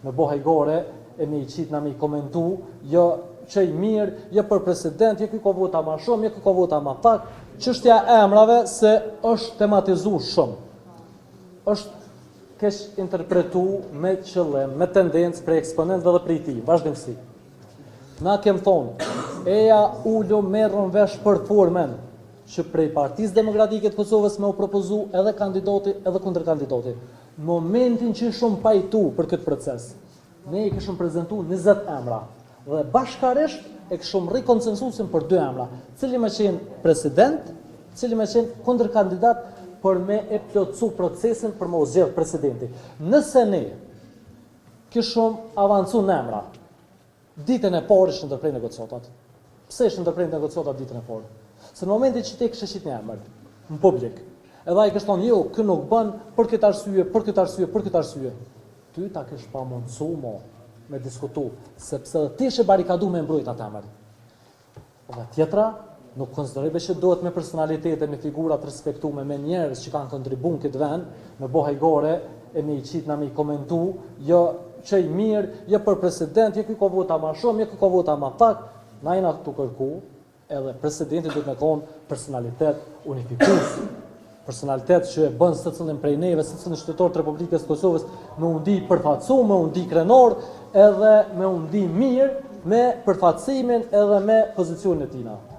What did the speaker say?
me bo hajgore, e me i qitë na me i komentu, jo që i mirë, jo për president, jo ky ka vota ma shumë, jo ky ka vota ma pak, çështja e emrave se është tematizuar shumë. Është kesh interpretu me qëllim, me tendencë prej eksponentëve dhe prej tij, vazhdimsi. Na kem thonë, eja ullu merrën vesh për formën që prej Partisë Demokratike të Kosovës me u propozu edhe kandidati edhe kundërkandidati. Momentin që ishëm pajtu për këtë proces, ne i kishëm prezentu 20 emra dhe bashkarisht e kishëm rikonsensusin për 2 emra, cili me qenë president, cili me qenë kundërkandidat për me e plotësu procesin për me u zgjedh presidenti. Nëse ne kishëm avancu në emra, ditën e parë ishtë ndërprej negociatat. Pse ishtë ndërprej negociatat ditën e parë? Se në momentin që ti kështë qitë një emër, në publik, edhe ai kështë thonë, jo, kë nuk bën për këtë arsye, për këtë arsye, për këtë arsye. Ty ta kështë pa mundësu me diskutu, sepse ti ishe barikadu me mbrojt atë emër. Dhe tjetra, nuk konsiderojme që duhet me personalitete, me figurat respektume, me njerëz që kanë kontribun këtë vend, me bo hajgore, e me i qitë na me i komentu, jo që i mirë, jo për president, jo ky ka vota ma shumë, jo ky ka vota ma pak, na jena këtu kërku, edhe presidenti duhet me konë personalitet unifikues, personalitet që e bën secilin prej neve, secilin qytetar të Republikës së Kosovës me u ndi përfaqësuar, me u ndi krenor, edhe me u ndi mirë me përfaqësimin edhe me pozicionin e tina.